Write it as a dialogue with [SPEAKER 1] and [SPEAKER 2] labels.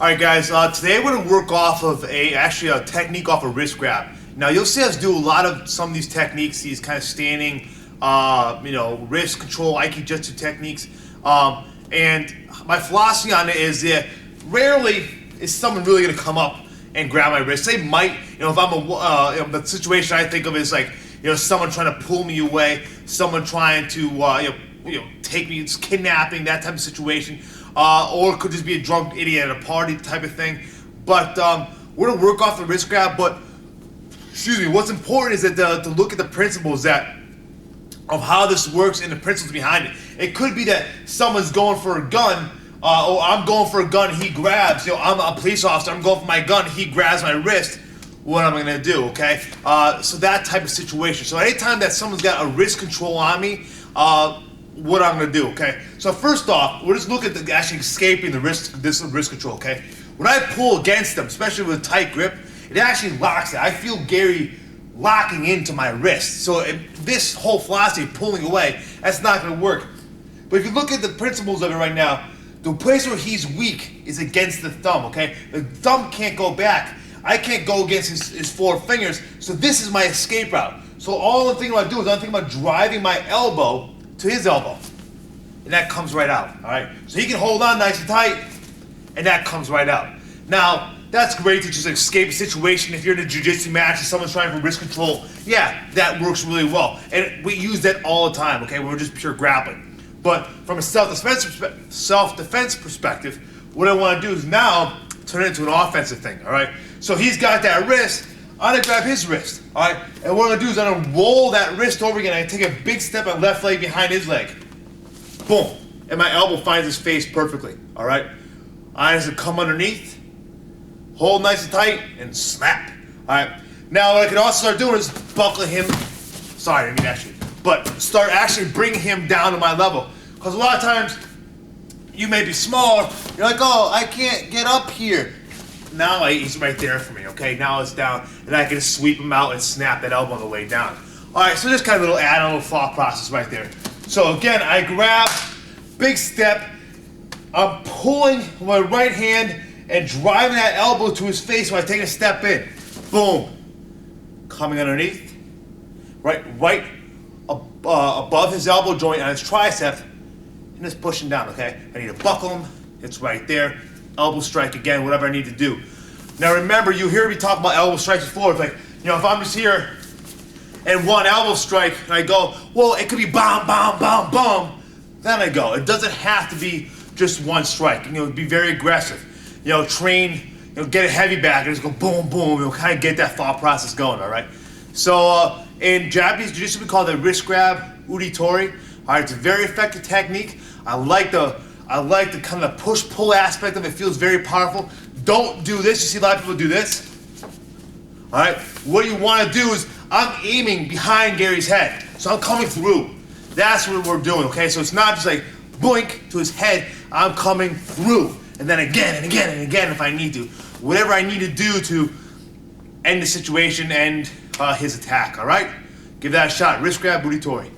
[SPEAKER 1] Alright guys, today we're going to work off of a technique off a wrist grab. Now you'll see us do a lot of some of these techniques, these kind of standing, wrist control, Aikijutsu techniques. And my philosophy on it is that rarely is someone really going to come up and grab my wrist. They might, if I'm the situation I think of is like, someone trying to pull me away, someone trying to, take me, it's kidnapping, that type of situation. Or it could just be a drunk idiot at a party type of thing. But we're gonna work off the wrist grab. But what's important is that to look at the principles of how this works and the principles behind it. It could be that someone's going for a gun, or I'm going for a gun, he grabs. I'm a police officer, I'm going for my gun, he grabs my wrist. What am I gonna do? Okay, so that type of situation. So anytime that someone's got a wrist control on me, what I'm gonna do, okay? So first off, we're just looking at actually escaping this wrist control, okay? When I pull against them, especially with a tight grip, it actually locks it. I feel Gary locking into my wrist. So this whole philosophy, pulling away, that's not gonna work. But if you look at the principles of it right now, the place where he's weak is against the thumb, okay? The thumb can't go back. I can't go against his four fingers, so this is my escape route. So all I'm thinking about doing is I'm thinking about driving my elbow to his elbow, and that comes right out, all right? So he can hold on nice and tight, and that comes right out. Now, that's great to just escape a situation. If you're in a jiu-jitsu match and someone's trying for wrist control, yeah, that works really well. And we use that all the time, okay? We're just pure grappling. But from a self-defense perspective, what I want to do is now turn it into an offensive thing, all right? So he's got that wrist, I'm gonna grab his wrist, all right? And what I'm gonna do is I'm gonna roll that wrist over again. I take a big step on left leg behind his leg. Boom. And my elbow finds his face perfectly, all right? I just come underneath, hold nice and tight, and snap, all right? Now what I can also start doing is buckle him, sorry, I mean actually, but start actually bringing him down to my level. Because a lot of times, you may be smaller, you're like, oh, I can't get up here. Now he's right there for me, okay? Now it's down, and I can just sweep him out and snap that elbow on the way down. All right, so just kind of a little add-on, little thought process right there. So again, I grab, big step, I'm pulling my right hand and driving that elbow to his face when I take a step in. Boom. Coming underneath, right above his elbow joint on his tricep, and just pushing down, okay? I need to buckle him, it's right there. Elbow strike again, whatever I need to do. Now remember, you hear me talk about elbow strikes before. It's like, if I'm just here and one elbow strike and I go, well, it could be bam, bam, bam, bam. Then I go. It doesn't have to be just one strike. Be very aggressive. Train, get a heavy back and just go boom, boom. Kind of get that thought process going, all right? So in Japanese Jiu-Jitsu, we call it wrist grab, Ude Tori. All right, it's a very effective technique. I like the kind of push-pull aspect of it. It feels very powerful. Don't do this. You see a lot of people do this. All right. What you want to do is I'm aiming behind Gary's head. So I'm coming through. That's what we're doing, okay? So it's not just like blink to his head. I'm coming through. And then again and again and again if I need to. Whatever I need to do to end the situation, end his attack, all right? Give that a shot. Wrist grab, Ude Tori.